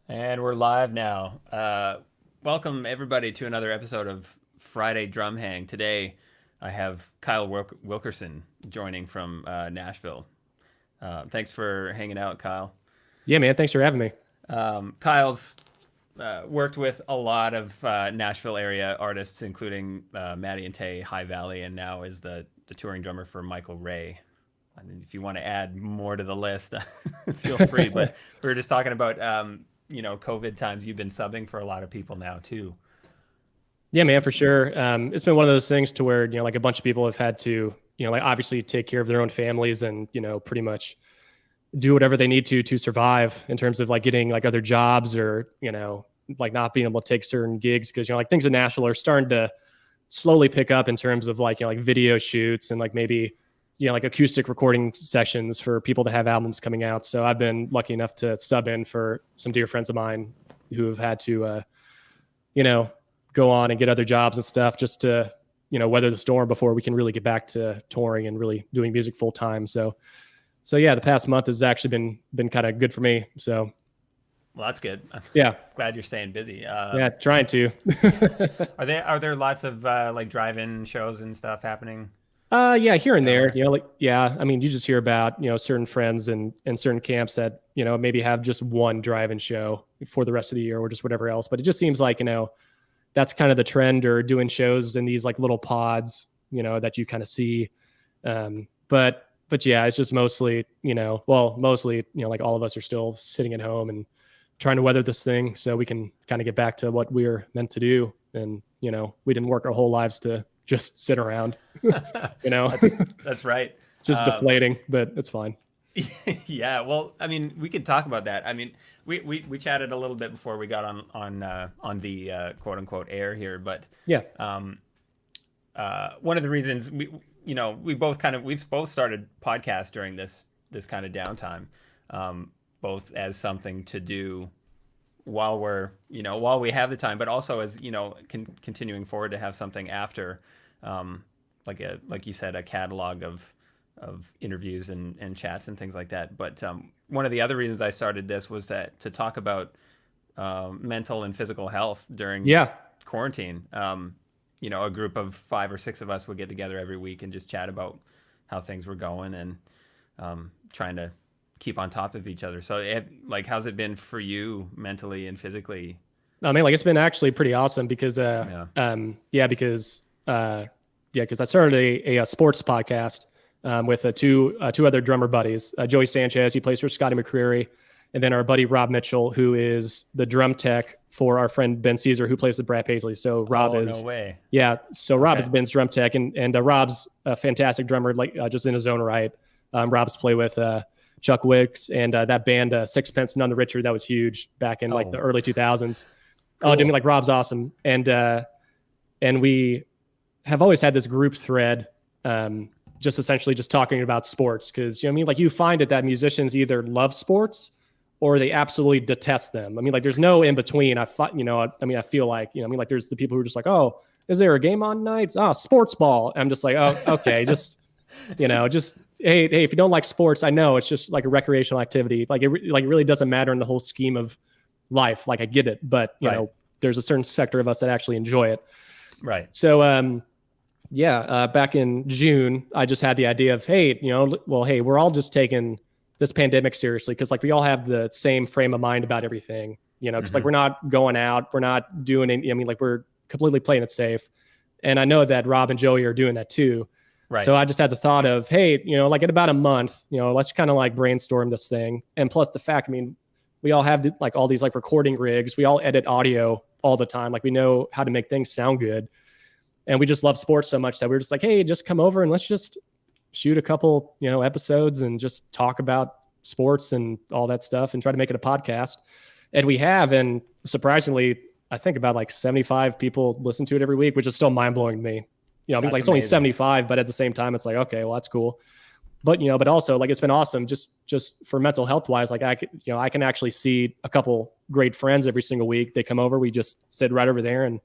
And we're live now. Welcome everybody to another episode of Friday Drum Hang. Today, I have Kyle Wilkerson joining from Nashville. Thanks for hanging out, Kyle. Yeah, man. Thanks for having me. Kyle's worked with a lot of Nashville area artists, including Maddie and Tae, High Valley, and now is the touring drummer for Michael Ray. I mean, if you want to add more to the list, feel free. But we were just talking about COVID times. You've been subbing for a lot of people now too. Yeah, man, for sure. It's been one of those things to where, like a bunch of people have had to, like obviously take care of their own families and, pretty much do whatever they need to survive in terms of like getting like other jobs or, like not being able to take certain gigs. Cause, like things in Nashville are starting to slowly pick up in terms of like, like video shoots and like maybe, like acoustic recording sessions for people to have albums coming out. So I've been lucky enough to sub in for some dear friends of mine who have had to, go on and get other jobs and stuff just to, weather the storm before we can really get back to touring and really doing music full time. So yeah, the past month has actually been kind of good for me. So. Well, that's good. Yeah. Glad you're staying busy. Yeah, trying to. Are there lots of like drive-in shows and stuff happening? Yeah, here and there, I mean, you just hear about, certain friends and certain camps that, maybe have just one drive-in show for the rest of the year or just whatever else. But it just seems like, that's kind of the trend, or doing shows in these like little pods, that you kind of see. But yeah, it's just mostly, mostly, like all of us are still sitting at home and trying to weather this thing so we can kind of get back to what we're meant to do. And, we didn't work our whole lives to just sit around, That's right. Just deflating, but it's fine. Yeah. Well, I mean, we could talk about that. I mean, we chatted a little bit before we got on the quote unquote air here, but yeah. One of the reasons we've both started podcasts during this kind of downtime, both as something to do while we have the time, but also as continuing forward to have something after, like you said, a catalog of interviews and chats and things like that. But one of the other reasons I started this was to talk about mental and physical health during quarantine. A group of 5 or 6 of us would get together every week and just chat about how things were going and trying to keep on top of each other. So how's it been for you mentally and physically? I mean, like it's been actually pretty awesome because because I started a sports podcast with two other drummer buddies, Joey Sanchez, he plays for Scotty McCreery, and then our buddy Rob Mitchell, who is the drum tech for our friend Ben Caesar, who plays with Brad Paisley. So Rob no way. Yeah. So Rob is Ben's drum tech, and Rob's a fantastic drummer, like just in his own right. Rob's played with Chuck Wicks and that band Sixpence None the Richer, that was huge back in like the early 2000s. Cool. I mean, like Rob's awesome, and we have always had this group thread, just essentially just talking about sports, because I mean, like you find that musicians either love sports or they absolutely detest them. I mean, like there's no in between. I feel like like there's the people who are just like, oh, is there a game on nights? Oh, sports ball. I'm just like, oh, okay, just just hey, if you don't like sports, I know it's just like a recreational activity. Like it really doesn't matter in the whole scheme of life. Like I get it, but you know, there's a certain sector of us that actually enjoy it. Right. So, back in June, I just had the idea of, hey, we're all just taking this pandemic seriously, because like we all have the same frame of mind about everything, because like we're not going out, we're not doing any, I mean, like we're completely playing it safe. And I know that Rob and Joey are doing that too. Right. So I just had the thought of, hey, like in about a month, let's kind of like brainstorm this thing. And plus the fact, I mean, we all have like all these like recording rigs. We all edit audio all the time. Like we know how to make things sound good. And we just love sports so much that we're just like, hey, just come over and let's just shoot a couple, episodes and just talk about sports and all that stuff and try to make it a podcast. And we have, and surprisingly, I think about like 75 people listen to it every week, which is still mind blowing to me. I mean, like it's only 75, but at the same time, it's like, okay, well, that's cool. But, but also like, it's been awesome just for mental health wise. Like I can actually see a couple great friends every single week. They come over, we just sit right over there and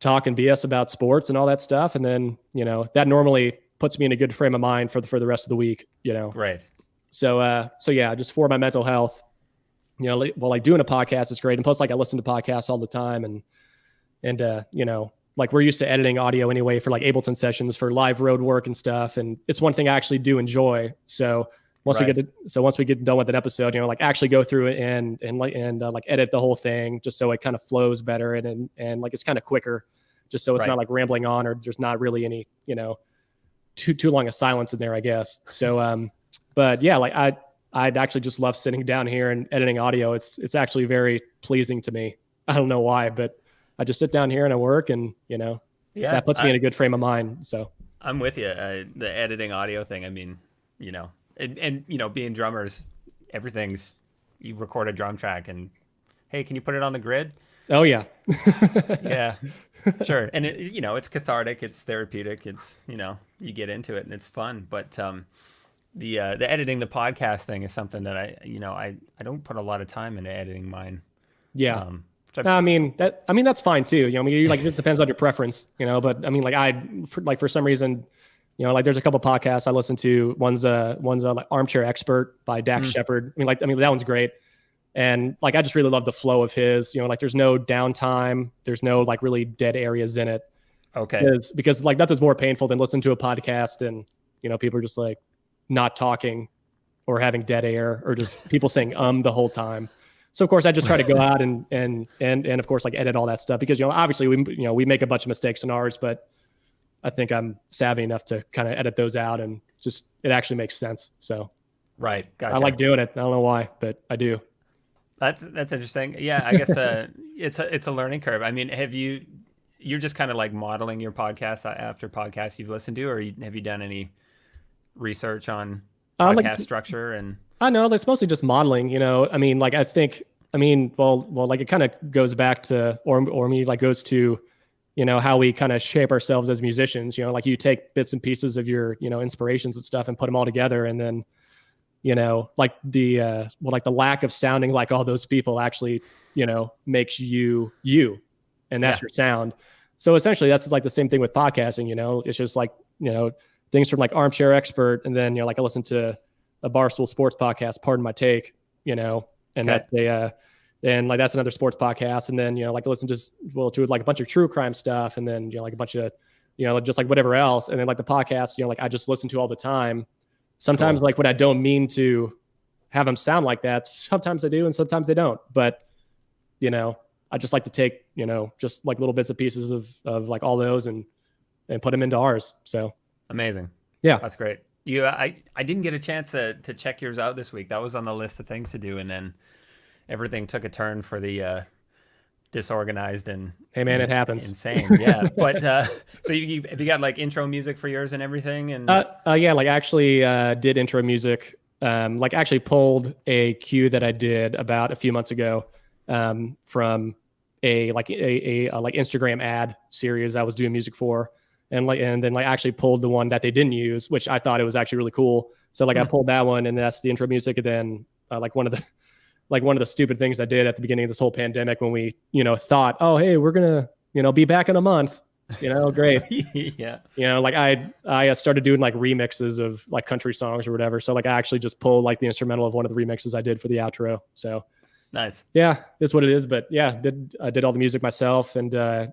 talk and BS about sports and all that stuff. And then, that normally puts me in a good frame of mind for the rest of the week, Right. So yeah, just for my mental health, like doing a podcast is great. And plus, like I listen to podcasts all the time, and like we're used to editing audio anyway for like Ableton sessions for live road work and stuff. And it's one thing I actually do enjoy. So once we get done with an episode, like actually go through it and like edit the whole thing just so it kind of flows better and like it's kind of quicker, just so it's not like rambling on, or there's not really any, too long a silence in there, I guess. So, but yeah, like I'd actually just love sitting down here and editing audio. It's actually very pleasing to me. I don't know why, but I just sit down here and I work, and that puts me in a good frame of mind. So I'm with you. The editing audio thing. I mean, and being drummers, you record a drum track and, hey, can you put it on the grid? Oh yeah. Yeah, sure. And it's cathartic, it's therapeutic, it's, you get into it and it's fun. But the editing the podcast thing is something that I don't put a lot of time into editing mine. Yeah. I mean that's fine too. It depends on your preference, but I mean, like for some reason, like there's a couple podcasts I listen to. One's like Armchair Expert by Dax Shepard. I mean, that one's great. And like, I just really love the flow of his, like there's no downtime. There's no like really dead areas in it. Okay. Because like nothing's more painful than listening to a podcast and, people are just like not talking or having dead air or just people saying the whole time. So of course I just try to go out and of course like edit all that stuff because, obviously we make a bunch of mistakes in ours, but I think I'm savvy enough to kind of edit those out and just, it actually makes sense. So right. Gotcha. I like doing it. I don't know why, but I do. That's interesting. Yeah. I guess it's a learning curve. I mean, you're just kind of like modeling your podcast after podcasts you've listened to, or have you done any research on podcast structure? And I know it's mostly just modeling, I mean, like, well, like it kind of goes back to, or me, like goes to, how we kind of shape ourselves as musicians, like you take bits and pieces of your, inspirations and stuff and put them all together. And then, like the lack of sounding like all those people actually, makes you, and that's your sound. So essentially that's just like the same thing with podcasting, it's just like, things from like Armchair Expert. And then, like I listen to a Barstool Sports podcast, Pardon My Take, and that's and like that's another sports podcast. And then, like I listen to like a bunch of true crime stuff, and then, like a bunch of, just like whatever else. And then like the podcast, like I just listen to all the time. Sometimes like when I don't mean to have them sound like that, sometimes I do and sometimes I don't. But, I just like to take, just like little bits and pieces of like all those and put them into ours. So amazing. Yeah. That's great. I didn't get a chance to check yours out this week. That was on the list of things to do. And then everything took a turn for the disorganized and hey man, it happens. Insane. Yeah. But so have you got like intro music for yours and everything? And yeah, like actually did intro music. Like actually pulled a cue that I did about a few months ago from a Instagram ad series I was doing music for. And then actually pulled the one that they didn't use, which I thought it was actually really cool. So like I pulled that one, and that's the intro music. And then like one of the stupid things I did at the beginning of this whole pandemic when we thought, oh hey, we're gonna be back in a month, great. Yeah. Like I started doing like remixes of like country songs or whatever. So like I actually just pulled like the instrumental of one of the remixes I did for the outro. So nice. Yeah, that's what it is. But yeah, I did all the music myself and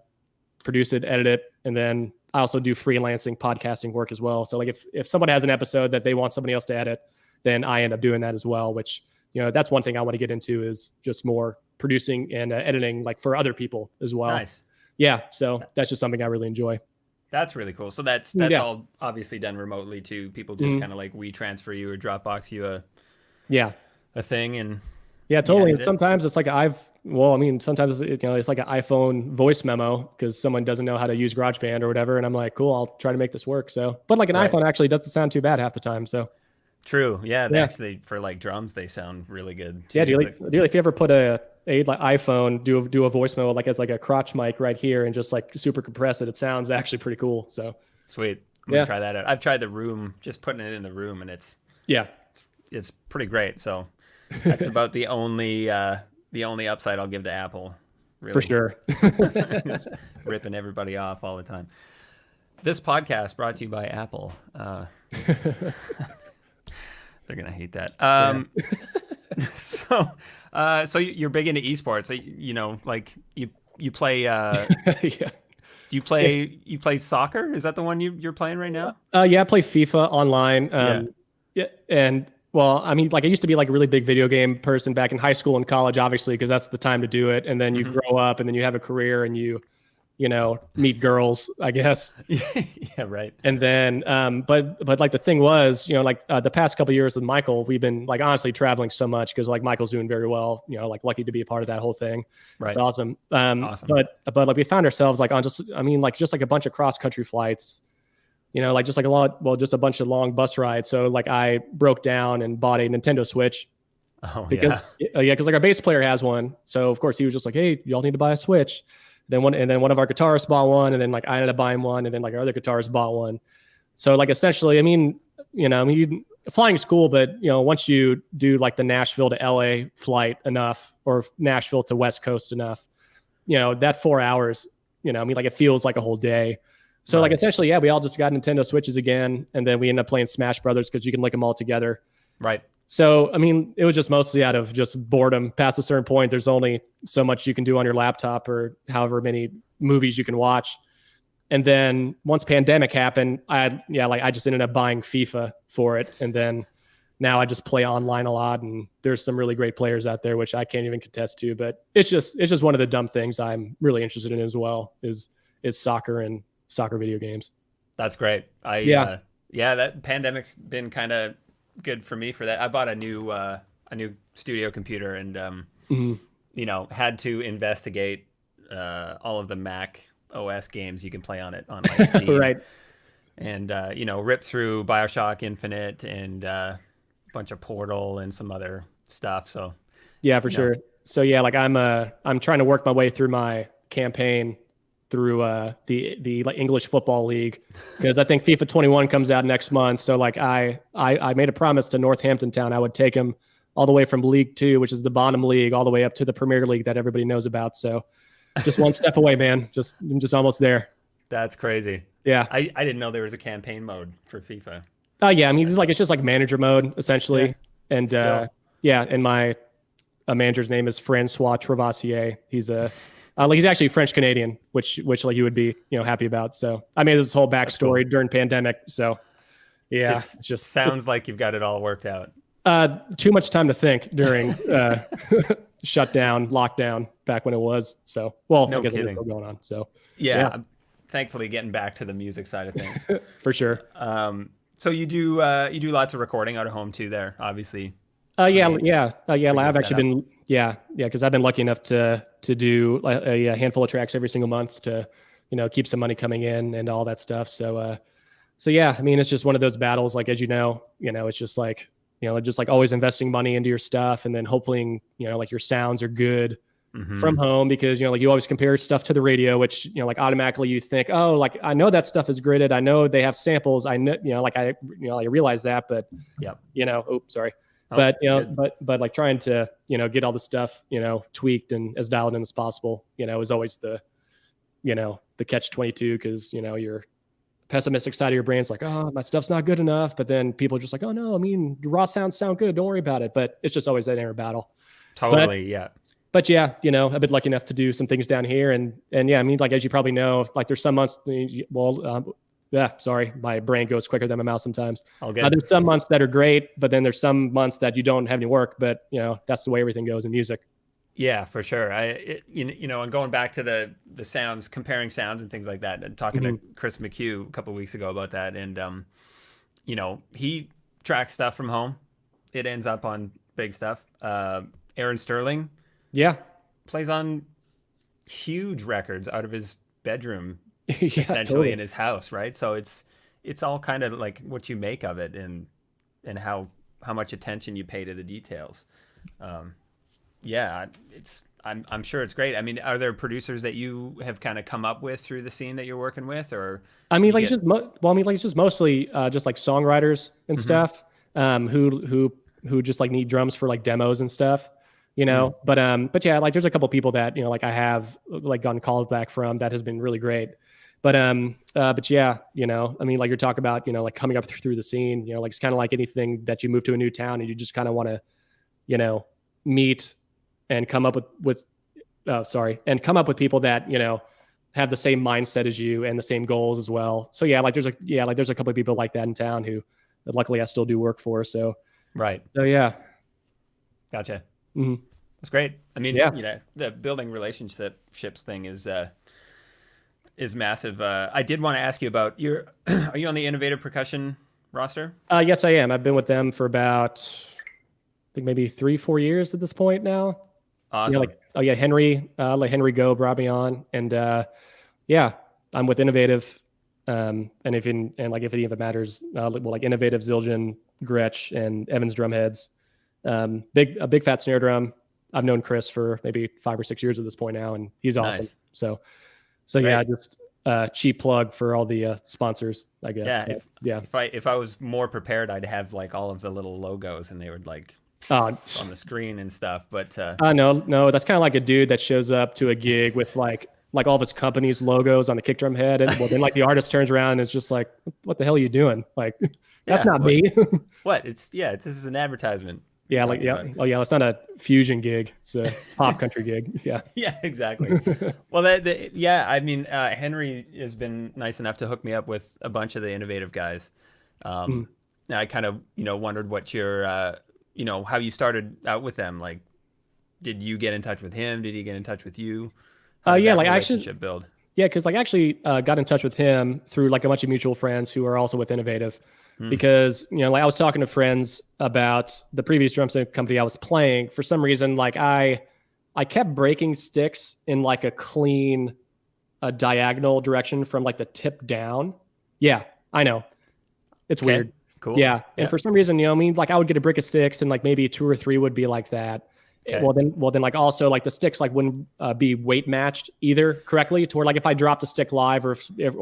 produce it, edit it, and then I also do freelancing podcasting work as well. So like if someone has an episode that they want somebody else to edit, then I end up doing that as well, which, that's one thing I want to get into is just more producing and editing like for other people as well. Nice. Yeah. So that's just something I really enjoy. That's really cool. So that's all obviously done remotely too. People just kind of like transfer you or Dropbox you a thing and yeah, totally. And sometimes it's like sometimes it's like an iPhone voice memo because someone doesn't know how to use GarageBand or whatever. And I'm like, cool, I'll try to make this work. So, but like an iPhone actually doesn't sound too bad half the time. So true. Yeah. Actually for like drums, they sound really good too. Yeah. If you ever put a like iPhone, do a voice memo, like as like a crotch mic right here and just like super compress it, it sounds actually pretty cool. So sweet. I'm gonna try that out. I've tried the room, just putting it in the room, and it's pretty great. So that's about the only upside I'll give to Apple. Really. For sure. Just ripping everybody off all the time. This podcast brought to you by Apple. They're gonna hate that. Yeah. So you're big into esports. So, like you play. Yeah. You play soccer? Is that the one you're playing right now? Yeah, I play FIFA online. Yeah, and well, I mean, like I used to be like a really big video game person back in high school and college, obviously, because that's the time to do it. And then you grow up, and then you have a career, and you meet girls, I guess. Yeah, right. And then, but like the thing was, like the past couple of years with Michael, we've been like honestly traveling so much because like Michael's doing very well, like lucky to be a part of that whole thing. Right. It's awesome. Awesome. But like we found ourselves like on just like a bunch of cross country flights, like just like just a bunch of long bus rides. So like I broke down and bought a Nintendo Switch. Oh, because, because like our bass player has one. So of course he was just like, hey, y'all need to buy a Switch. Then one of our guitarists bought one, and then like I ended up buying one, and then like our other guitarist bought one. So like essentially, flying's cool, but once you do like the Nashville to LA flight enough, or Nashville to West Coast enough, that 4 hours, like it feels like a whole day. So like essentially, we all just got Nintendo Switches again, and then we ended up playing Smash Brothers because you can link them all together. Right. So, it was just mostly out of just boredom. Past a certain point, there's only so much you can do on your laptop or however many movies you can watch. And then once pandemic happened, I just ended up buying FIFA for it. And then now I just play online a lot, and there's some really great players out there, which I can't even contest to, but it's just one of the dumb things I'm really interested in as well is soccer and soccer video games. That's great. That pandemic's been kind of good for me for that. I bought a new studio computer and had to investigate all of the Mac OS games you can play on it on like Steam. Right. And rip through BioShock Infinite and a bunch of Portal and some other stuff. So yeah, for sure. So yeah, like I'm trying to work my way through my campaign through the like English Football League, because I think FIFA 21 comes out next month. So like I made a promise to Northampton Town I would take them all the way from League 2, which is the bottom league, all the way up to the Premier League that everybody knows about. So just one step away, man. I'm just almost there. That's crazy. Yeah. I didn't know there was a campaign mode for FIFA. Yeah, it's just like manager mode essentially. Yeah. And and my manager's name is Francois Travassier. He's he's actually French Canadian, which like you would be happy about. So I made this whole backstory during pandemic. So yeah, it's just sounds like you've got it all worked out. Too much time to think during shutdown, lockdown back when it was. So I guess it's still going on. So yeah, I'm thankfully getting back to the music side of things for sure. So you do lots of recording out of home too there, obviously. I've actually been because I've been lucky enough to do a handful of tracks every single month to keep some money coming in and all that stuff. So it's just one of those battles, like, as it's just like always investing money into your stuff, and then hopefully like your sounds are good from home, because like you always compare stuff to the radio, which like automatically you think, oh, like I know that stuff is gridded, I know they have samples, I know I realize that, but sorry. But but like trying to get all the stuff tweaked and as dialed in as possible is always the catch-22, because your pessimistic side of your brain's like, oh, my stuff's not good enough, but then people are just like, oh no, the raw sounds sound good, don't worry about it. But it's just always that inner battle. Totally. But I've been lucky enough to do some things down here, and like, as you probably know, like there's some months sorry, my brain goes quicker than my mouth sometimes. There's some months that are great, but then there's some months that you don't have any work, but that's the way everything goes in music. Yeah, for sure. And going back to the sounds, comparing sounds and things like that, and talking to Chris McHugh a couple of weeks ago about that, and he tracks stuff from home. It ends up on big stuff. Aaron Sterling, plays on huge records out of his bedroom. Essentially totally. In his house, right? So it's all kind of like what you make of it, and how much attention you pay to the details. I'm sure it's great. I mean, are there producers that you have kind of come up with through the scene that you're working with, or? It's just mostly just like songwriters and stuff, who just like need drums for like demos and stuff. But yeah, like there's a couple people that like I have like gotten calls back from that has been really great. But yeah, you know, I mean, like you're talking about, you know, like coming up through the scene, you know, like it's kind of like anything that you move to a new town and you just kind of want to, you know, meet and come up and come up with people that, you know, have the same mindset as you and the same goals as well. So yeah, like there's a couple of people like that in town who luckily I still do work for. So, Right. so yeah. Gotcha. Mm-hmm. That's great. I mean, Yeah. you know, the building relationships thing is massive. I did want to ask you about are you on the Innovative Percussion roster? Yes, I am. I've been with them for about, I think maybe 3-4 years at this point now. Awesome. Like Henry Go brought me on, and yeah, I'm with Innovative. And if any of it matters, like Innovative, Zildjian, Gretsch, and Evans drumheads. A big fat snare drum. I've known Chris for maybe 5 or 6 years at this point now, and he's awesome. Nice. So yeah, just cheap plug for all the sponsors, I guess. Yeah. If I was more prepared, I'd have like all of the little logos, and they would like on the screen and stuff. But no, that's kind of like a dude that shows up to a gig with like all of his company's logos on the kick drum head, and well, then like the artist turns around and it's just like, what the hell are you doing? Like, that's not me. What? This is an advertisement. Yeah, like it's not a fusion gig; it's a pop country gig. Yeah, yeah, exactly. Well, I mean, Henry has been nice enough to hook me up with a bunch of the Innovative guys. I kind of wondered what your how you started out with them. Like, did you get in touch with him? Did he get in touch with you? Yeah, like actually build. Yeah, because like actually got in touch with him through like a bunch of mutual friends who are also with Innovative. Because like I was talking to friends about the previous drum set company I was playing. For some reason, like I kept breaking sticks in like a clean, diagonal direction from like the tip down. Yeah, I know, it's weird. Cool. Yeah, and for some reason, I mean, like I would get a brick of sticks, and like maybe 2 or 3 would be like that. Okay. Well, then, like also like the sticks like wouldn't be weight matched either correctly. To where like if I dropped a stick live, or if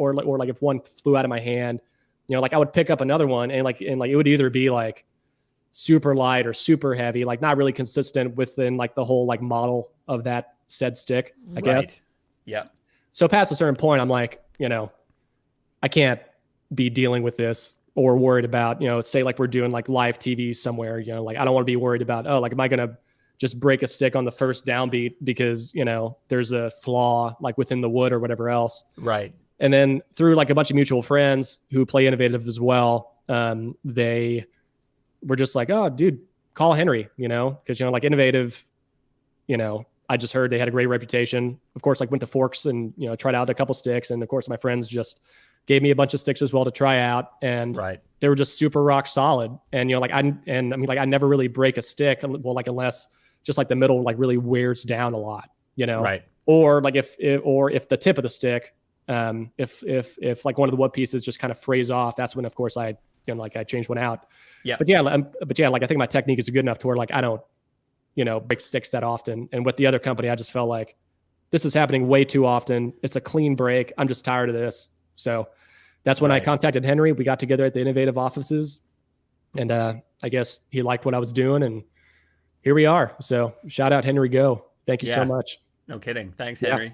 one flew out of my hand. Like I would pick up another one and it would either be like super light or super heavy, like not really consistent within like the whole like model of that said stick, I guess. Yeah. So past a certain point, I'm like, I can't be dealing with this or worried about, say like we're doing like live TV somewhere, like I don't want to be worried about, like, am I going to just break a stick on the first downbeat because, there's a flaw like within the wood or whatever else. Right. And then through like a bunch of mutual friends who play Innovative as well, they were just like, oh, dude, call Henry, because, like Innovative, I just heard they had a great reputation. Of course, like went to Forks and, tried out a couple sticks. And of course, my friends just gave me a bunch of sticks as well to try out. And they were just super rock solid. And, I never really break a stick. Well, like unless just like the middle, like really wears down a lot, Right. Or like if the tip of the stick, if like one of the wood pieces just kind of frays off, that's when of course I change one out. Yeah. But yeah, like I think my technique is good enough to where like I don't, break sticks that often. And with the other company, I just felt like this is happening way too often. It's a clean break. I'm just tired of this. So that's when I contacted Henry. We got together at the Innovative offices, and I guess he liked what I was doing, and here we are. So shout out Henry Go. Thank you so much. No kidding. Thanks, Henry.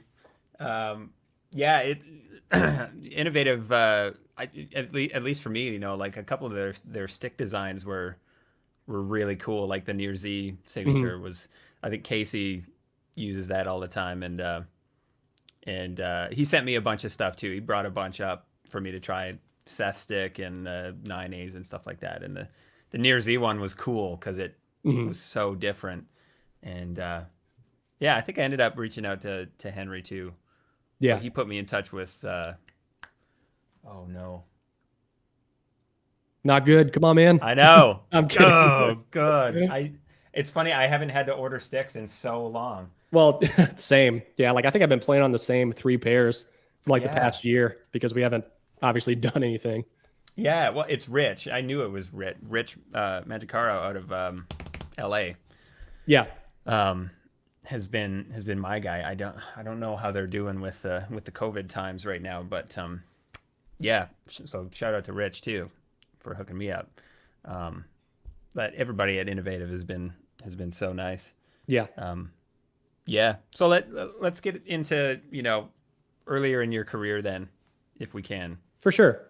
Innovative. At least for me, like a couple of their stick designs were really cool. Like the Near Z signature was. I think Casey uses that all the time, and he sent me a bunch of stuff too. He brought a bunch up for me to try, Seth stick and 9As and stuff like that. And the Near Z one was cool because it was so different. And I think I ended up reaching out to Henry too. Yeah, he put me in touch with. Oh no. Not good. Come on, man. I know. I'm kidding. Oh, good. It's funny. I haven't had to order sticks in so long. Well, same. Yeah, like I think I've been playing on the same 3 pairs for like the past year because we haven't obviously done anything. Yeah, well, it's Rich. I knew it was Rich. Rich Magicaro out of L.A. Yeah. Has been my guy. I don't know how they're doing with the COVID times right now, but so shout out to Rich too for hooking me up. But everybody at Innovative has been so nice. Yeah. So let's get into earlier in your career then. if we can. For sure.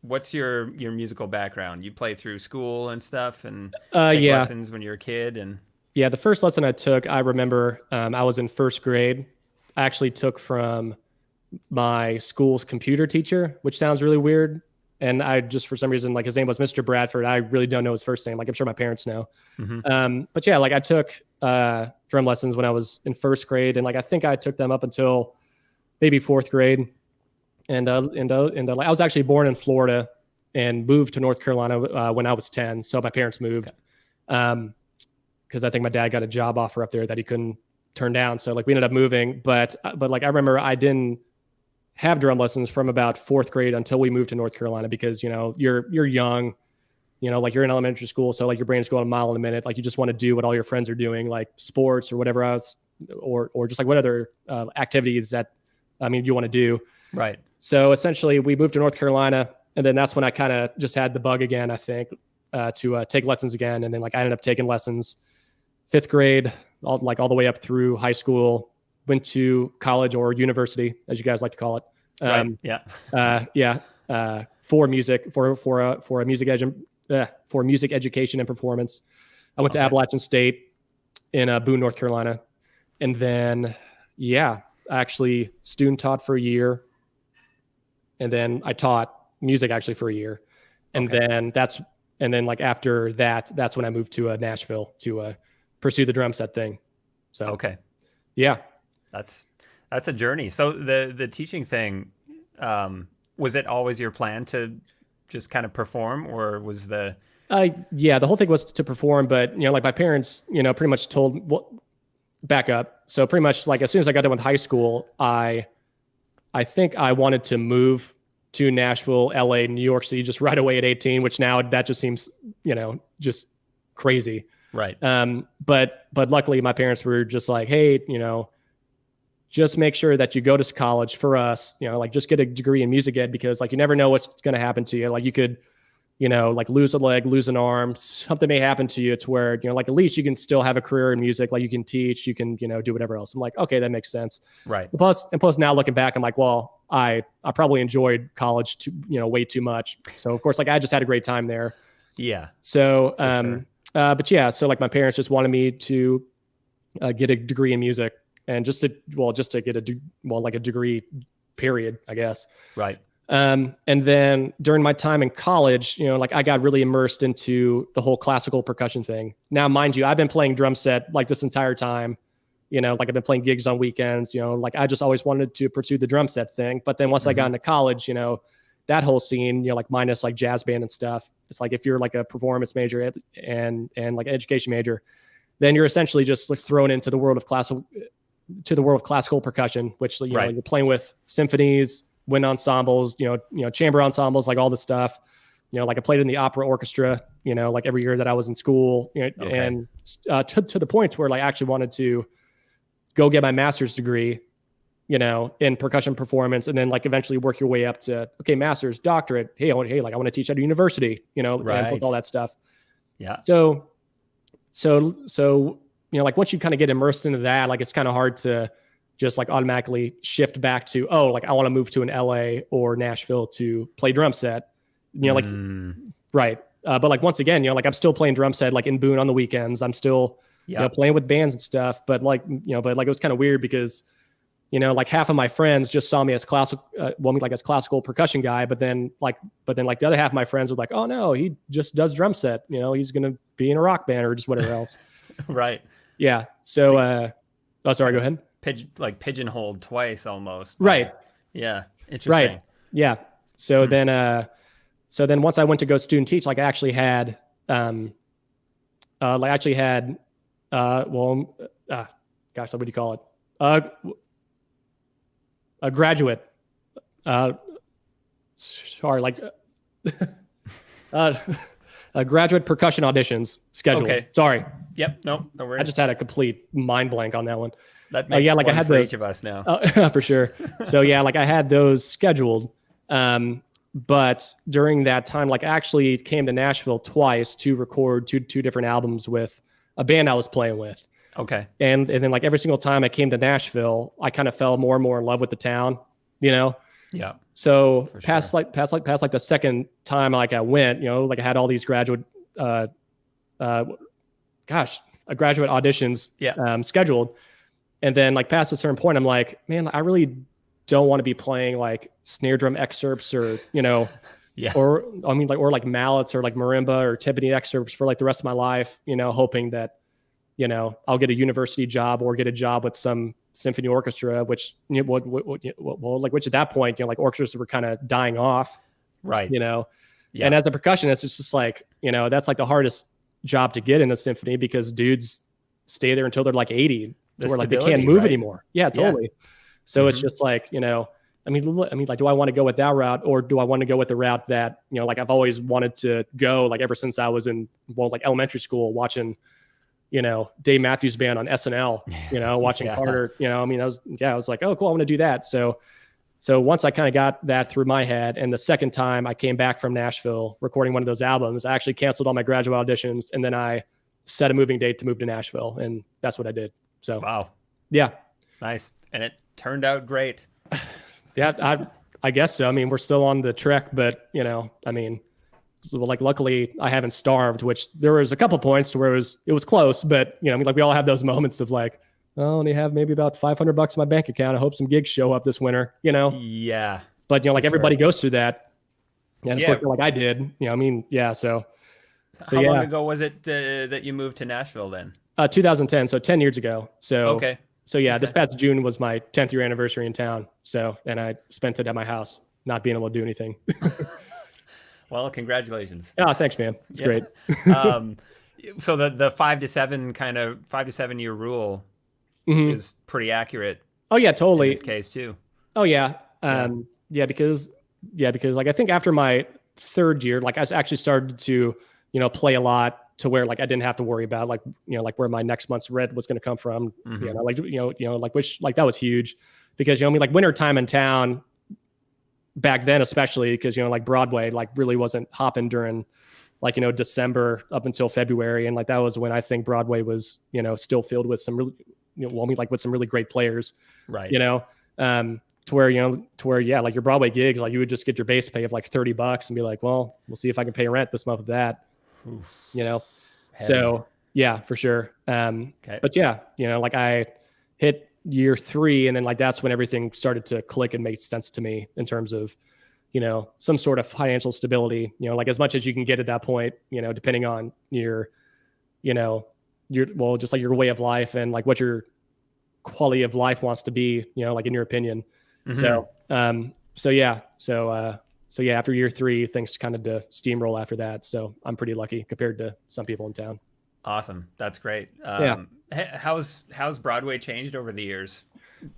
What's your musical background? You play through school and stuff, and take Yeah. lessons when you're a kid, and Yeah, the first lesson I took, I remember I was in first grade. I actually took from my school's computer teacher, which sounds really weird. And I just, for some reason, like his name was Mr. Bradford. I really don't know his first name. Like I'm sure my parents know. But yeah, like I took drum lessons when I was in first grade. And like, I think I took them up until maybe fourth grade. And I was actually born in Florida and moved to North Carolina when I was 10. So my parents moved. Because I think my dad got a job offer up there that he couldn't turn down. So like we ended up moving, but like I remember I didn't have drum lessons from about fourth grade until we moved to North Carolina because, you know, you're young, you know, like you're in elementary school. So like your brain's going a mile in a minute. Like you just want to do what all your friends are doing, like sports or whatever else, or just like what other activities that, you want to do. Right. So essentially we moved to North Carolina, and then that's when I kind of just had the bug again, I think, to take lessons again. And then like I ended up taking lessons fifth grade, all the way up through high school, went to college or university, as you guys like to call it. Right. For music education and performance. I went to Appalachian State in Boone, North Carolina. And then, I actually student taught for a year. And then I taught music actually for a year. And then after that, that's when I moved to Nashville to pursue the drum set thing. So, yeah, that's a journey. So the teaching thing, was it always your plan to just kind of perform, or was the whole thing was to perform, but you know, like my parents, you know, pretty much back up. So pretty much like as soon as I got done with high school, I think I wanted to move to Nashville, LA, New York City just right away at 18, which now that just seems, you know, just crazy. Right. But luckily my parents were just like, hey, you know, just make sure that you go to college for us, you know, like just get a degree in music ed, because like, you never know what's going to happen to you. Like you could, you know, like lose a leg, lose an arm, something may happen to you to where, you know, like at least you can still have a career in music. Like you can teach, you can, you know, do whatever else. I'm like, okay, that makes sense. Right. Plus now looking back, I'm like, well, I probably enjoyed college way too much. So of course, like I just had a great time there. Yeah. So, but yeah, so like my parents just wanted me to get a degree in music, and just to get a degree period, I guess. Right. And then during my time in college, you know, like I got really immersed into the whole classical percussion thing. Now, mind you, I've been playing drum set like this entire time, you know, like I've been playing gigs on weekends, you know, like I just always wanted to pursue the drum set thing. But then once I got into college, you know, that whole scene, you know, like minus like jazz band and stuff, it's like if you're like a performance major and like an education major, then you're essentially just like thrown into the world of classical percussion, which, you know, you're playing with symphonies, wind ensembles, you know, chamber ensembles, like all this stuff, you know, like I played in the opera orchestra, you know, like every year that I was in school, you know, and to the point where like I actually wanted to go get my master's degree, you know, in percussion performance, and then like eventually work your way up to, okay, master's, doctorate. Hey, like I want to teach at a university, you know, and with all that stuff. Yeah. So, you know, like once you kind of get immersed into that, like it's kind of hard to just like automatically shift back to, oh, like I want to move to an LA or Nashville to play drum set, you know, like, right. But like, once again, you know, like I'm still playing drum set, like in Boone on the weekends, I'm still, you know, playing with bands and stuff, but like, you know, but like, it was kind of weird because, you know, like half of my friends just saw me as as classical percussion guy, but then the other half of my friends were like, oh no, he just does drum set, you know, he's going to be in a rock band or just whatever else. Right. Yeah. So, sorry, go ahead. Pigeonholed twice almost. Right. Yeah. Interesting. Right. Yeah. So then once I went to go student teach, like I actually had, what do you call it? A graduate, graduate percussion auditions scheduled. Okay. Sorry. Yep. No worries. I just had a complete mind blank on that one. That makes like I had for those, each of us now. For sure. So yeah, like I had those scheduled. But during that time, like I actually came to Nashville twice to record two different albums with a band I was playing with. Okay. And then like every single time I came to Nashville, I kind of fell more and more in love with the town, you know? Yeah. So For past sure. like the second time like I went, you know, like I had all these graduate uh graduate auditions Yeah. scheduled. And then like past a certain point, I'm like, man, I really don't want to be playing like snare drum excerpts or, you know, Yeah. or I mean, like, or like mallets or like marimba or timpani excerpts for like the rest of my life, you know, hoping that, you know, I'll get a university job or get a job with some symphony orchestra, which, you know, well, like, which at that point, you know, like orchestras were kind of dying off, Right. you know, Yeah. and as a percussionist, it's just like, you know, that's like the hardest job to get in a symphony because dudes stay there until they're like 80 to where like they can't move anymore. Yeah, totally. So it's just like, you know, I mean, like, do I want to go with that route or do I want to go with the route that, you know, like I've always wanted to go, like ever since I was in, well, like elementary school watching, you know, Dave Matthews Band on SNL, you know, watching Carter, you know, I mean, I was like, oh, cool, I want to do that. So once I kind of got that through my head, and the second time I came back from Nashville recording one of those albums, I actually canceled all my graduate auditions, and then I set a moving date to move to Nashville, and that's what I did. So wow, yeah, nice, and it turned out great. Yeah, I guess so. I mean, we're still on the trek, but you know, I mean, like luckily I haven't starved, which there was a couple points to where it was close, but you know, I mean, like we all have those moments of like, I only have maybe about $500 in my bank account. I hope some gigs show up this winter, you know? Yeah. But you know, like everybody goes through that. And of Yeah. course, like I did, you know, I mean, yeah. So how long ago was it that you moved to Nashville then? 2010. So 10 years ago. So, okay. So yeah, this past June was my 10th year anniversary in town. So, and I spent it at my house, not being able to do anything. Well, congratulations. Oh, thanks, man. It's great. So the 5 to 7 year rule is pretty accurate. Oh yeah, totally. In this case too. Oh yeah. Because like I think after my third year, like I actually started to, you know, play a lot to where like I didn't have to worry about like, you know, like where my next month's rent was going to come from. You know, like, you know, like which like that was huge because, you know, I mean, like winter time in town back then, especially because, you know, like Broadway, like really wasn't hopping during like, you know, December up until February. And like, that was when I think Broadway was, you know, still filled with some really, you know, well, I mean, like with some really great players, right. You know, to where, yeah, like your Broadway gigs, like you would just get your base pay of like $30 and be like, well, we'll see if I can pay rent this month with that. Oof. You know? Heavy. So yeah, for sure. But yeah, you know, like I hit year 3 and then like, that's when everything started to click and make sense to me in terms of, you know, some sort of financial stability, you know, like as much as you can get at that point, you know, depending on your, you know, well, just like your way of life and like what your quality of life wants to be, you know, like in your opinion. So yeah. So yeah, after year 3, things kind of to steamroll after that. So I'm pretty lucky compared to some people in town. Awesome. That's great. How's Broadway changed over the years?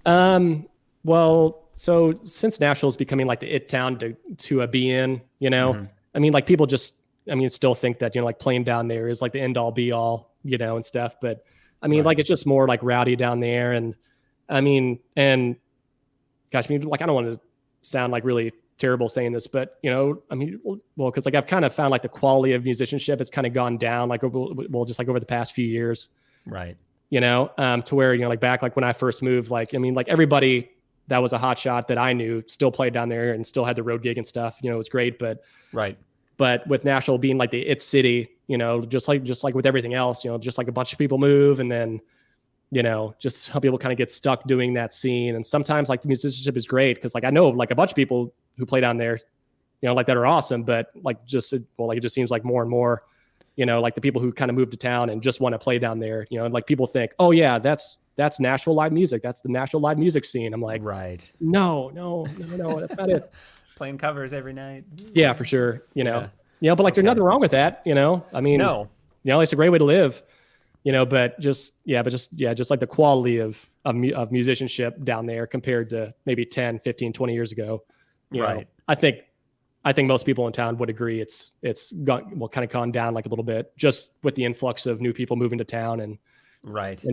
Well, so since Nashville's becoming like the it town to be in, you know, I mean, like people just, I mean, still think that, you know, like playing down there is like the end all be all, you know, and stuff. But I mean, like, it's just more like rowdy down there. And I mean, and gosh, I mean, like, I don't want to sound like really terrible saying this, but you know, I mean, well, cause like I've kind of found like the quality of musicianship, it's kind of gone down like, well, just like over the past few years. Right. You know, to where, you know, like back, like when I first moved, like, I mean, like everybody that was a hot shot that I knew still played down there and still had the road gig and stuff, you know, it was great. But with Nashville being like the it city, you know, just like with everything else, you know, just like a bunch of people move and then, you know, just some people kind of get stuck doing that scene. And sometimes like the musicianship is great because like I know like a bunch of people who play down there, you know, like that are awesome, but like just, well, like it just seems like more and more, you know, like the people who kind of move to town and just want to play down there, you know, like people think, oh yeah, that's Nashville live music. That's the Nashville live music scene. I'm like, no, that's not it. Playing covers every night. Yeah, for sure. You know, but like there's nothing wrong with that. You know, I mean, no, you know, it's a great way to live, you know, but just like the quality of musicianship down there compared to maybe 10, 15, 20 years ago. You know, I think most people in town would agree it's kind of gone down like a little bit just with the influx of new people moving to town and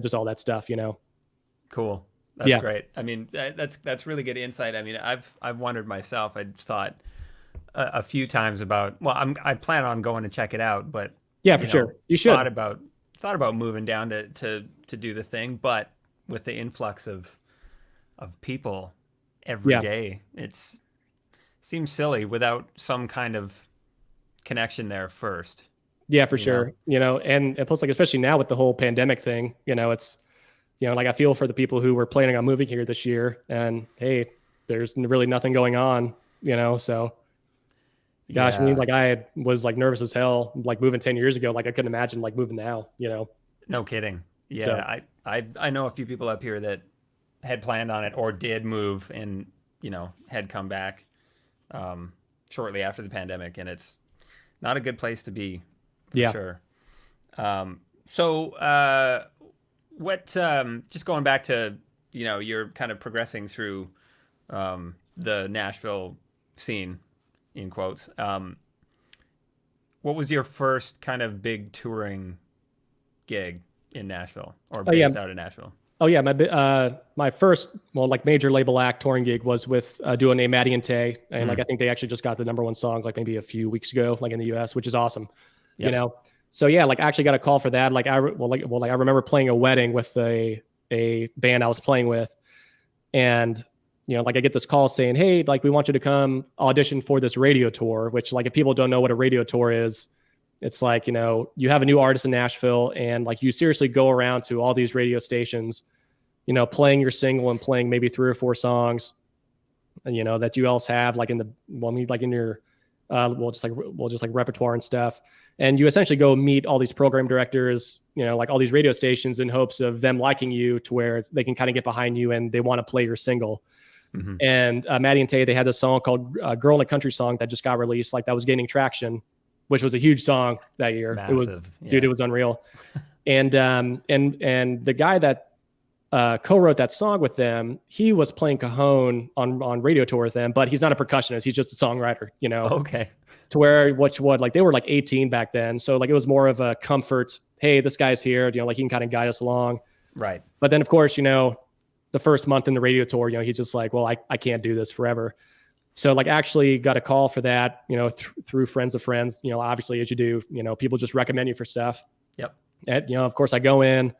just all that stuff, you know. Cool. That's great. I mean, that's really good insight. I mean, I've wondered myself. I'd thought a few times about, well, I plan on going to check it out, but yeah, for sure. You should. Thought about moving down to do the thing, but with the influx of people every day, seems silly without some kind of connection there first. Yeah, for sure. And plus, like, especially now with the whole pandemic thing, it's, like, I feel for the people who were planning on moving here this year, and hey, there's really nothing going on, so gosh, I mean, like, I was like nervous as hell, like moving 10 years ago. Like, I couldn't imagine like moving now, No kidding. Yeah. So, I know a few people up here that had planned on it or did move and, had come back shortly after the pandemic, and it's not a good place to be for sure. So what, just going back to, you're kind of progressing through the Nashville scene, in quotes. What was your first kind of big touring gig in Nashville or based out of Nashville? Oh yeah, my first like major label act touring gig was with a duo named Maddie and Tae, and like I think they actually just got the #1 song like maybe a few weeks ago, like in the US, which is awesome. So yeah, like I actually got a call for that. Like I remember playing a wedding with a band I was playing with, and like I get this call saying, hey, like we want you to come audition for this radio tour, which, like, if people don't know what a radio tour is, it's like, you have a new artist in Nashville and like you seriously go around to all these radio stations, playing your single and playing maybe 3 or 4 songs, and, that you else have like in your, just like repertoire and stuff. And you essentially go meet all these program directors, like all these radio stations, in hopes of them liking you to where they can kind of get behind you and they want to play your single. Mm-hmm. And Maddie and Tae, they had this song called Girl in a Country Song that just got released. Like that was gaining traction, which was a huge song that year. Massive, it was unreal. And the guy that co-wrote that song with them, he was playing cajon on radio tour with them, but he's not a percussionist. He's just a songwriter, Okay. To where like they were like 18 back then. So like it was more of a comfort. Hey, this guy's here, like he can kind of guide us along. Right. But then of course, the first month in the radio tour, he's just like, well, I can't do this forever. So like actually got a call for that, through friends of friends, obviously as you do, people just recommend you for stuff. Yep. And, of course I go in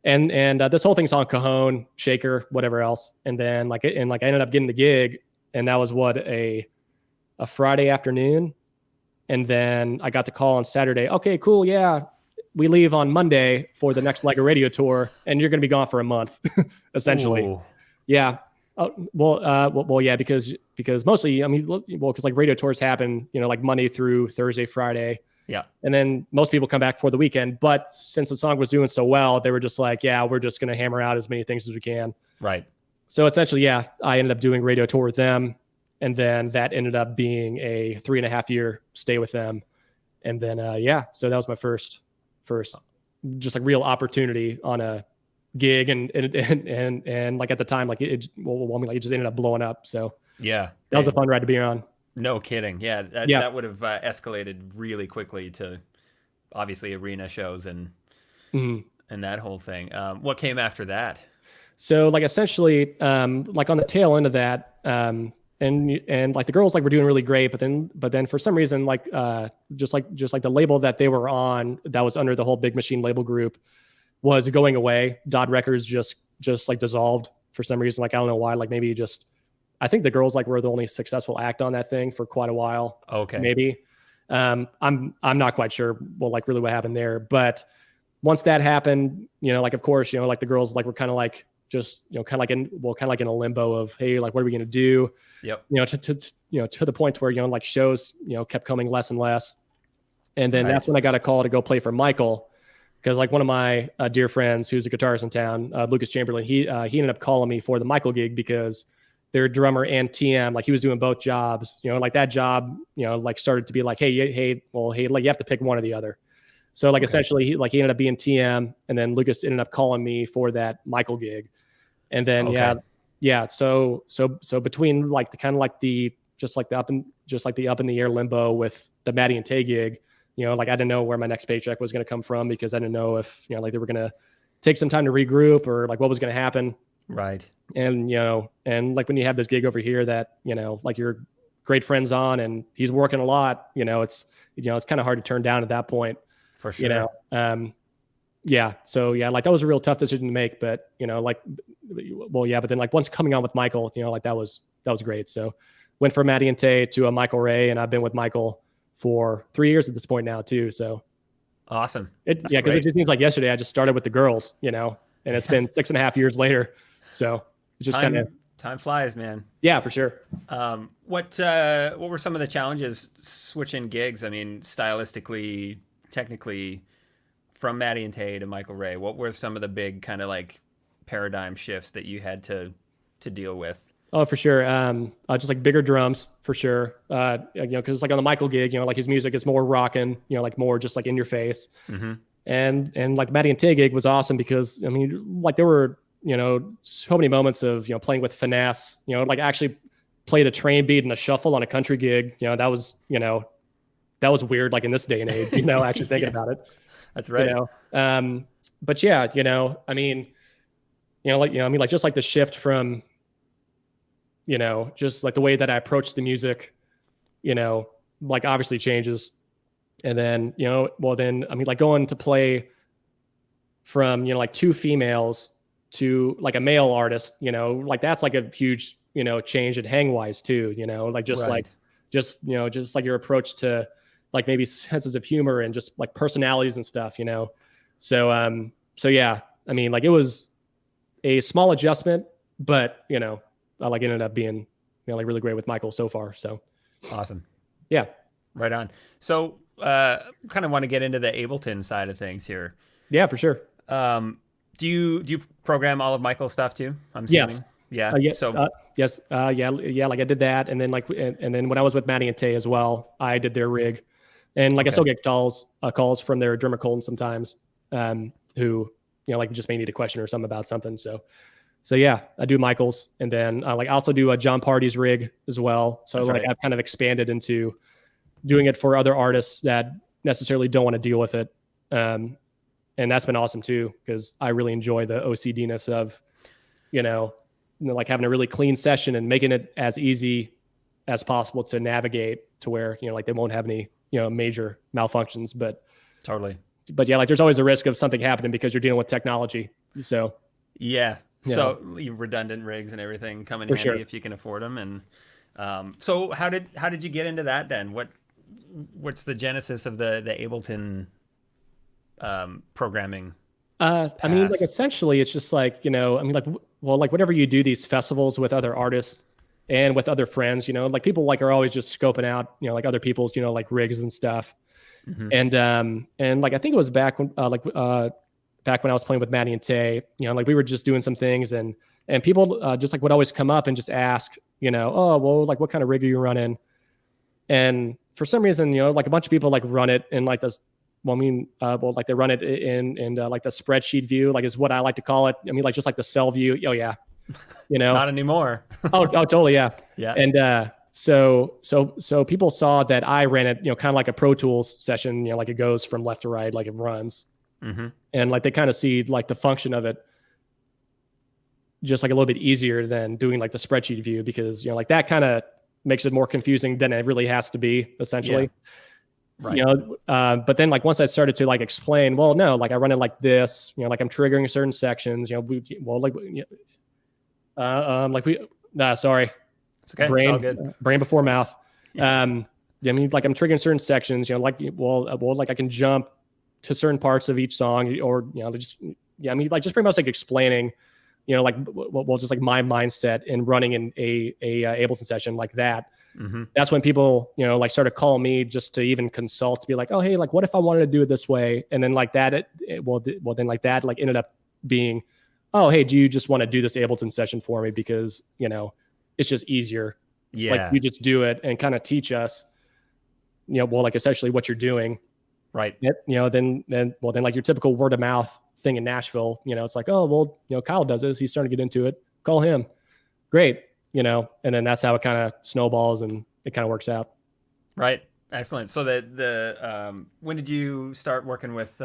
and this whole thing's on cajon, shaker, whatever else. And then I ended up getting the gig, and that was a Friday afternoon. And then I got the call on Saturday. Okay, cool. Yeah. We leave on Monday for the next leg of radio tour, and you're going to be gone for a month, essentially. Ooh. Yeah. Yeah, because mostly, I mean, because like radio tours happen, like Monday through Thursday, Friday. Yeah. And then most people come back for the weekend. But since the song was doing so well, they were just like, yeah, we're just going to hammer out as many things as we can. Right. So essentially, yeah, I ended up doing radio tour with them. And then that ended up being a 3.5-year stay with them. And then, so that was my first just like real opportunity on a gig. And like at the time, like it just ended up blowing up. So yeah, that was a fun ride to be on. No kidding. Yeah. That would have escalated really quickly to obviously arena shows and that whole thing. What came after that? So like essentially, like on the tail end of that, and like the girls like were doing really great, but then for some reason, like just like the label that they were on, that was under the whole Big Machine label group, was going away. Dodd Records just like dissolved for some reason. Like I don't know why. Like maybe just, I think the girls like were the only successful act on that thing for quite a while. Okay, maybe. I'm not quite sure. Well, like really what happened there, but once that happened, like of course, like the girls like were kind of like just kind of like in a limbo of, hey, like what are we gonna do? Yep. To the point where like shows kept coming less and less, and then that's when I got a call to go play for Michael, because like one of my dear friends who's a guitarist in town, Lucas Chamberlain, he ended up calling me for the Michael gig because their drummer and TM, like he was doing both jobs, like that job, like started to be like, hey, like you have to pick one or the other. So like essentially he ended up being TM, and then Lucas ended up calling me for that Michael gig. And then so between like the kind of like the up in the air limbo with the Maddie and Tae gig, like I didn't know where my next paycheck was going to come from, because I didn't know if like they were going to take some time to regroup or like what was going to happen. Right. And and like when you have this gig over here that like you're great friends on, and he's working a lot, it's kind of hard to turn down at that point. For sure. So like that was a real tough decision to make, but but then like once coming on with Michael, like that was great. So went from Maddie and Tae to a Michael Ray, and I've been with Michael for 3 years at this point now too. So awesome. Because it just seems like yesterday I just started with the girls, and it's been 6.5 years later. So it's just kind of time flies, man. Yeah, for sure. What were some of the challenges switching gigs? I mean, stylistically, technically, from Maddie and Tae to Michael Ray, what were some of the big kind of like paradigm shifts that you had to deal with? Oh, for sure. Just like bigger drums for sure. Because like on the Michael gig, like his music is more rocking, like more just like in your face. Mm-hmm. And like the Maddie and Tae gig was awesome because I mean, like there were so many moments of playing with finesse. Like actually played a train beat and a shuffle on a country gig. That was weird. Like in this day and age, actually thinking about it. That's right. But yeah, I mean, just like the shift from, just like the way that I approach the music, like obviously changes. And then, I mean, like going to play from, like 2 females to like a male artist, like that's like a huge, change in hang wise too, like just right. just like your approach to like maybe senses of humor and just like personalities and stuff, So yeah, I mean, like it was a small adjustment, but I like ended up being, like really great with Michael so far. So awesome. Yeah. Right on. So kind of want to get into the Ableton side of things here. Yeah, for sure. Do you program all of Michael's stuff too? I'm assuming. Yes. Yeah. Yes. Yeah. Like I did that. And then and then when I was with Maddie and Tae as well, I did their rig, and like I still get calls from their drummer Colton sometimes, who, like just may need a question or something about something. So yeah, I do Michael's, and then I also do a John Party's rig as well. So That's right. I've kind of expanded into doing it for other artists that necessarily don't want to deal with it. And that's been awesome too, because I really enjoy the OCD-ness of, like having a really clean session and making it as easy as possible to navigate to where, like they won't have any, major malfunctions, but yeah, like there's always a risk of something happening because you're dealing with technology. So yeah. So you redundant rigs and everything come in handy if you can afford them. And so how did you get into that then? What's the genesis of the Ableton programming? I mean, like essentially it's just like, I mean, like, well, like whenever you do these festivals with other artists and with other friends, like people like are always just scoping out, like other people's, like rigs and stuff. Mm-hmm. And like, I think it was back when, back when I was playing with Maddie and Tae, like we were just doing some things and people just like would always come up and just ask, oh, well, like what kind of rig are you running? And for some reason, like a bunch of people like run it in like this, like they run it in like the spreadsheet view, like is what I like to call it. I mean, like just like the cell view. Oh yeah. Not anymore. oh, totally. Yeah. Yeah. And so people saw that I ran it, kind of like a Pro Tools session, like it goes from left to right, like it runs. Mm-hmm. And like they kind of see like the function of it just like a little bit easier than doing like the spreadsheet view, because like that kind of makes it more confusing than it really has to be, essentially. Yeah. Right. But then like once I started to like explain, well, no, like I run it like this, like I'm triggering certain sections, sorry. It's okay. Brain, it's all good. Brain before mouth. Yeah. I mean, like I'm triggering certain sections, like I can jump to certain parts of each song, or just pretty much like explaining, just like my mindset in running in a Ableton session like that. Mm-hmm. That's when people like started calling me just to even consult, to be like, oh hey, like what if I wanted to do it this way? And then like that then like that like ended up being, oh hey, do you just want to do this Ableton session for me, because it's just easier. Like you just do it and kind of teach us like essentially what you're doing. Right. Then like your typical word of mouth thing in Nashville, it's like, oh, well, Kyle does this. He's starting to get into it. Call him. Great. And then that's how it kind of snowballs and it kind of works out. Right. Excellent. So when did you start working with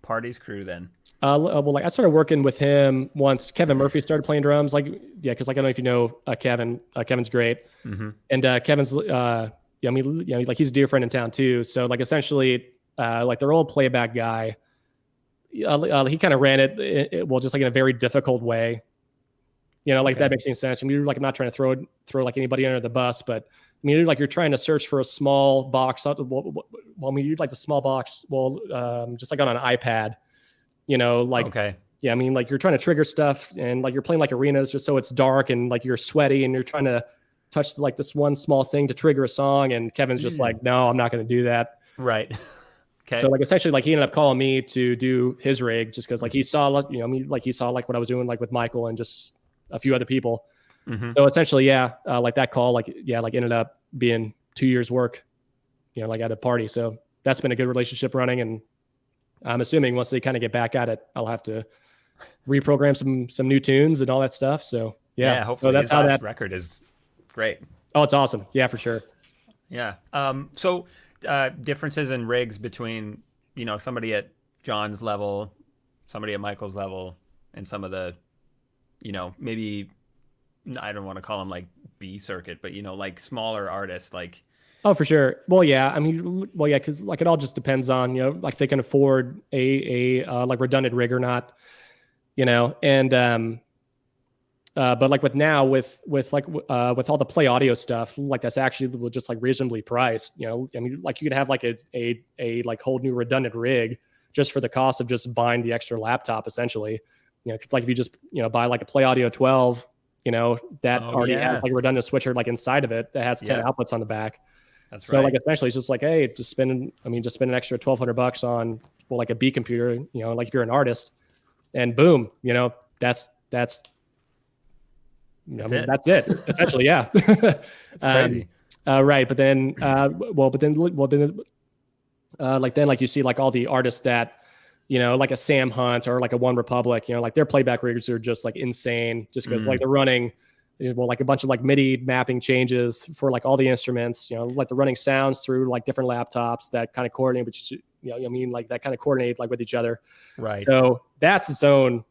Party's crew then? Like I started working with him once Kevin Murphy started playing drums. Like, yeah. Cause like, I don't know if you know, Kevin, Kevin's great. Mm-hmm. And Kevin's, like he's a dear friend in town too. So like essentially, like their old playback guy, he kind of ran it, just like in a very difficult way. You know, like if that makes any sense. I mean, like I'm not trying to throw like anybody under the bus, but I mean, like you're trying to search for a small box. Well, I mean, you'd like the small box. Well, just like on an iPad, you know, like, yeah, I mean, like you're trying to trigger stuff and like you're playing like arenas just so it's dark and like you're sweaty and you're trying to touch like this one small thing to trigger a song. And Kevin's just like, no, I'm not going to do that. Right. Okay. So like essentially like he ended up calling me to do his rig just because like he saw, you know, I mean, like he saw like what I was doing like with Michael and just a few other people. So essentially, yeah, like that call, like, yeah, like ended up being 2 years work, you know, like at a party. So that's been a good relationship running. And I'm assuming once they kind of get back at it, I'll have to reprogram some new tunes and all that stuff. So yeah, hopefully so that's how that record is great. Oh, it's awesome. Yeah, for sure. Yeah. So differences in rigs between, you know, somebody at John's level, somebody at Michael's level, and some of the, you know, maybe, I don't want to call them like B circuit, but, you know, like smaller artists, like. Oh, for sure. Well, yeah. I mean, well, yeah, because like it all just depends on, you know, like they can afford a like redundant rig or not, you know, and but like with all the Play Audio stuff, like that's actually just like reasonably priced, you know. I mean, like you could have like a like whole new redundant rig just for the cost of just buying the extra laptop, essentially. You know, 'cause like if you just, you know, buy like a Play Audio 12, you know, that already has like a redundant switcher like inside of it that has 10 outputs on the back. That's so like essentially it's just like, hey, just spend an extra $1,200 on, well, like a B computer, you know, like if you're an artist, and boom, you know, that's you know, I mean, that's it essentially. Yeah. That's crazy. Right. But then like you see like all the artists that, you know, like a Sam Hunt or like a One Republic, you know, like their playback rigs are just like insane just because like they're running, well, like a bunch of like MIDI mapping changes for like all the instruments, you know, like they're running sounds through like different laptops that kind of coordinate, which, you know, I mean, like that kind of coordinate like with each other. Right. So that's its own,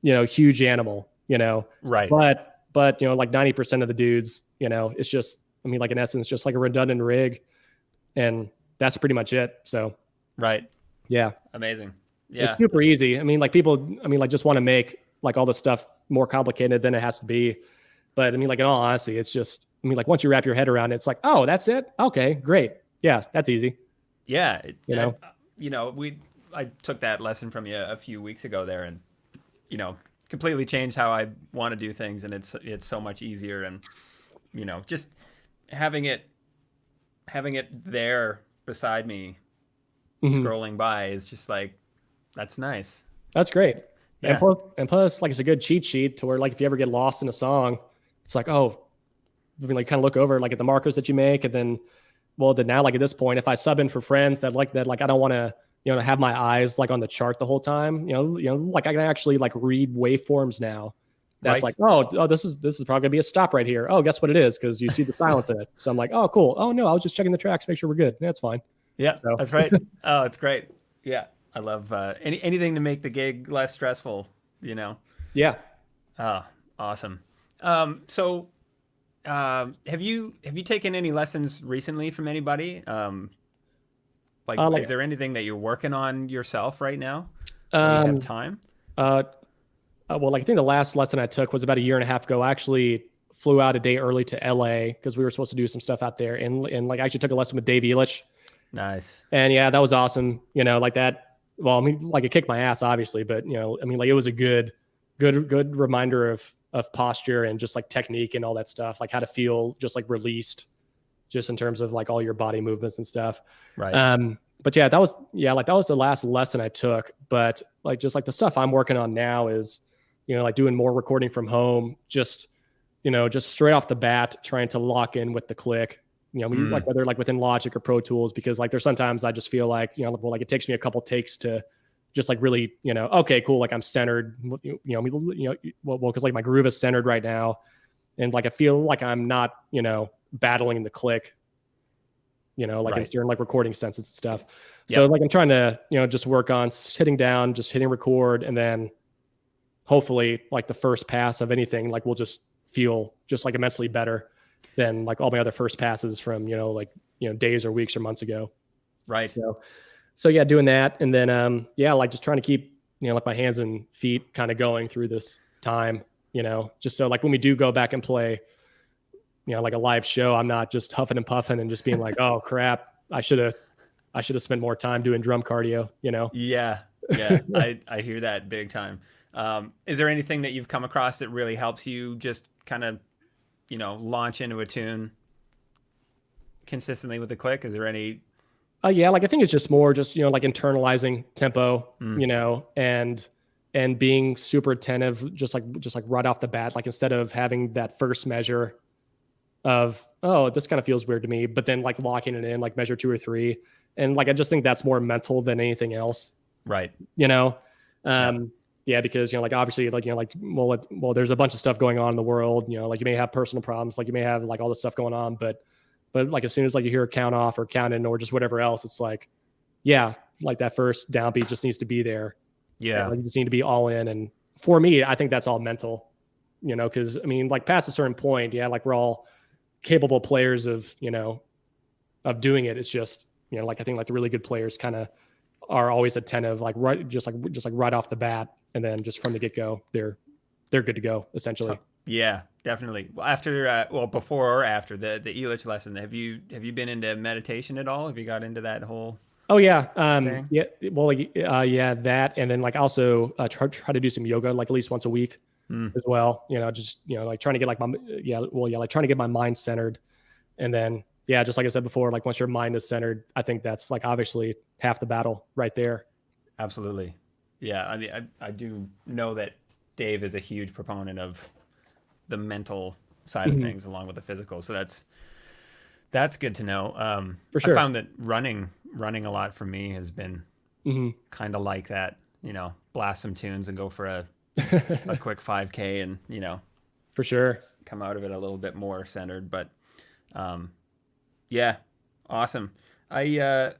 you know, huge animal, you know. Right. But, you know, like 90% of the dudes, you know, it's just, I mean, like in essence, just like a redundant rig, and that's pretty much it. So. Right. Yeah. Amazing. Yeah. It's super easy. I mean, like people, I mean, like just want to make like all this stuff more complicated than it has to be. But I mean, like in all honesty, it's just, I mean, like once you wrap your head around it, it's like, oh, that's it. Okay, great. Yeah, that's easy. Yeah. You know, I took that lesson from you a few weeks ago there, and, you know, completely changed how I want to do things. And it's so much easier. And, you know, just having it there beside me, scrolling by is just like, that's nice. That's great. Yeah. And plus, like it's a good cheat sheet to where like if you ever get lost in a song, it's like, oh, you can like kind of look over like at the markers that you make, and then, well, then now like at this point, if I sub in for friends that like I don't want to, you know, have my eyes like on the chart the whole time, you know, like I can actually like read waveforms now. That's right. Like, oh, this is probably gonna be a stop right here. Oh, guess what it is? Because you see the silence in it. So I'm like, oh, cool. Oh no, I was just checking the tracks, make sure we're good. That's fine. Yeah, so. That's right. Oh, it's great. Yeah. I love anything to make the gig less stressful, you know? Yeah. Oh, awesome. So have you taken any lessons recently from anybody? Is there anything that you're working on yourself right now? Do you have time? Well, like I think the last lesson I took was about 1.5 years ago. I actually flew out a day early to LA because we were supposed to do some stuff out there, and like I actually took a lesson with Dave Elich. Nice. And yeah, that was awesome. You know, like that. Well, I mean, like it kicked my ass, obviously, but you know, I mean, like it was a good reminder of posture and just like technique and all that stuff, like how to feel just like released, just in terms of like all your body movements and stuff. Right. But yeah, that was the last lesson I took. But like just like the stuff I'm working on now is, you know, like doing more recording from home, just, you know, just straight off the bat, trying to lock in with the click. You know, like whether like within Logic or Pro Tools, because like there's sometimes I just feel like, you know, well, like it takes me a couple takes to just like really, you know, okay, cool. Like I'm centered, because like my groove is centered right now. And like, I feel like I'm not, you know, battling the click, you know, like in certain like recording senses and stuff. Yep. So like, I'm trying to, you know, just work on hitting down, just hitting record. And then hopefully like the first pass of anything, like will just feel just like immensely better than like all my other first passes from, you know, like, you know, days or weeks or months ago. Right. So yeah, doing that. And then, like just trying to keep, you know, like my hands and feet kind of going through this time. just so like when we do go back and play, like a live show, I'm not just huffing and puffing and just being like, oh crap, I should have spent more time doing drum cardio, Yeah. I hear that big time. Is there anything that you've come across that really helps you just kind of, launch into a tune consistently with the click? Is there any? Yeah, like I think it's just more just, like internalizing tempo, and being super attentive, just like right off the bat, like instead of having that first measure of, oh, this kind of feels weird to me, but then like locking it in, like measure 2 or 3. And like, I just think that's more mental than anything else. Right. Yeah, because, like obviously like, well, there's a bunch of stuff going on in the world, like you may have personal problems, like you may have like all this stuff going on, but like as soon as like you hear a count off or count in or just whatever else, it's like, yeah, like that first downbeat just needs to be there. Yeah. Like you just need to be all in. And for me, I think that's all mental, because I mean, like past a certain point, yeah, like we're all capable players of, of doing it. It's just, like I think like the really good players kind of are always attentive, like just like right off the bat. And then just from the get go, they're good to go essentially. Yeah, definitely. After, before or after the Elitch lesson, have you been into meditation at all? Have you got into that whole? Oh yeah. thing? Yeah. Well, yeah, that. And then like also try to do some yoga, like at least once a week as well, just, like trying to get like like trying to get my mind centered. And then, yeah, just like I said before, like once your mind is centered, I think that's like obviously half the battle right there. Absolutely. Yeah. I mean, I do know that Dave is a huge proponent of the mental side of things along with the physical. So that's good to know. For sure. I found that running a lot for me has been kind of like that, blast some tunes and go for a quick 5K and, for sure, come out of it a little bit more centered. But yeah, awesome. I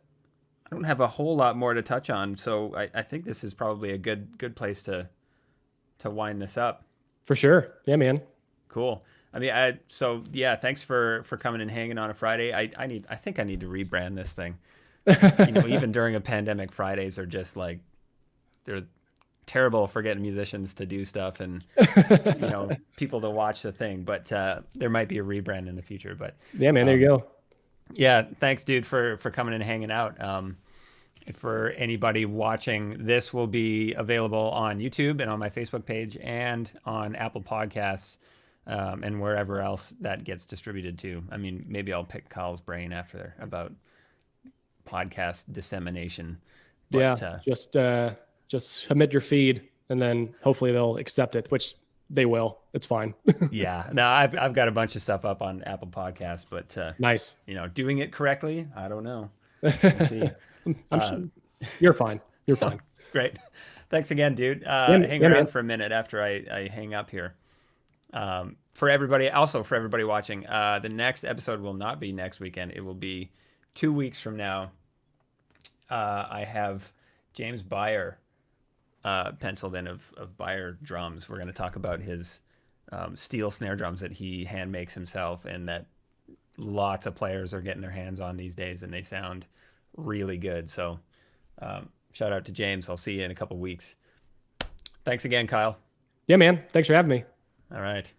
don't have a whole lot more to touch on, so I think this is probably a good place to wind this up. For sure. Yeah, man. Cool. I mean, so yeah, thanks for coming and hanging on a Friday. I think I need to rebrand this thing. Even during a pandemic, Fridays are just like, they're terrible for getting musicians to do stuff and people to watch the thing. But there might be a rebrand in the future. But yeah, man, there you go. Yeah, thanks, dude, for coming and hanging out. For anybody watching, this will be available on YouTube and on my Facebook page and on Apple Podcasts. And wherever else that gets distributed to. I mean, maybe I'll pick Kyle's brain after about podcast dissemination. But, yeah, just submit your feed, and then hopefully they'll accept it, which they will. It's fine. Yeah, no, I've got a bunch of stuff up on Apple Podcasts, but nice. Doing it correctly, I don't know. We'll see. I'm sure you're fine. You're fine. Great. Thanks again, dude. Hang around man. for a minute after I hang up here. For everybody watching, the next episode will not be next weekend. It will be 2 weeks from now. I have James Byer penciled in of Byer drums. We're going to talk about his steel snare drums that he hand makes himself and that lots of players are getting their hands on these days, and they sound really good. So shout out to James. I'll see you in a couple weeks. Thanks again, Kyle. Yeah, man. Thanks for having me. All right.